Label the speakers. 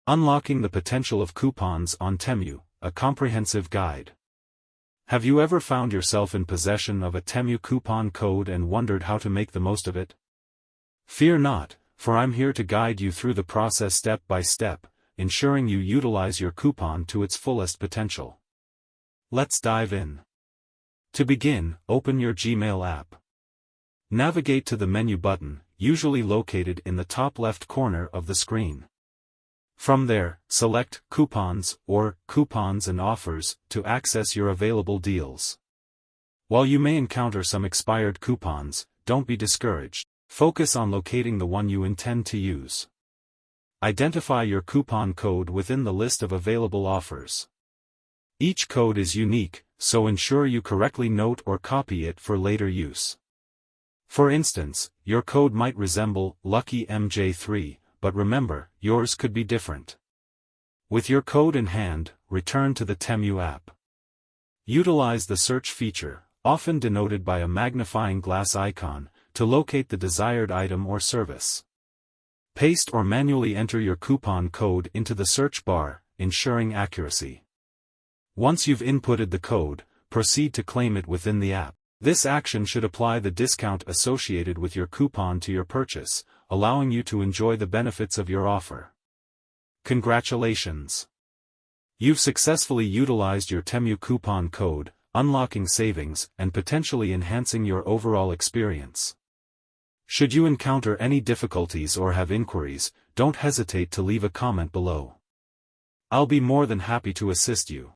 Speaker 1: Unlocking the Potential of Coupons on Temu, a comprehensive guide. Have you ever found yourself in possession of a Temu coupon code and wondered how to make the most of it? Fear not, for I'm here to guide you through the process step by step, ensuring you utilize your coupon to its fullest potential. Let's dive in. To begin, open your Gmail app. Navigate to the menu button, usually located in the top left corner of the screen. From there, select Coupons or Coupons and Offers to access your available deals. While you may encounter some expired coupons, don't be discouraged. Focus on locating the one you intend to use. Identify your coupon code within the list of available offers. Each code is unique, so ensure you correctly note or copy it for later use. For instance, your code might resemble Lucky MJ3, but remember, yours could be different. With your code in hand, return to the Temu app. Utilize the search feature, often denoted by a magnifying glass icon, to locate the desired item or service. Paste or manually enter your coupon code into the search bar, ensuring accuracy. Once you've inputted the code, proceed to claim it within the app. This action should apply the discount associated with your coupon to your purchase, allowing you to enjoy the benefits of your offer. Congratulations! You've successfully utilized your Temu coupon code, unlocking savings and potentially enhancing your overall experience. Should you encounter any difficulties or have inquiries, don't hesitate to leave a comment below. I'll be more than happy to assist you.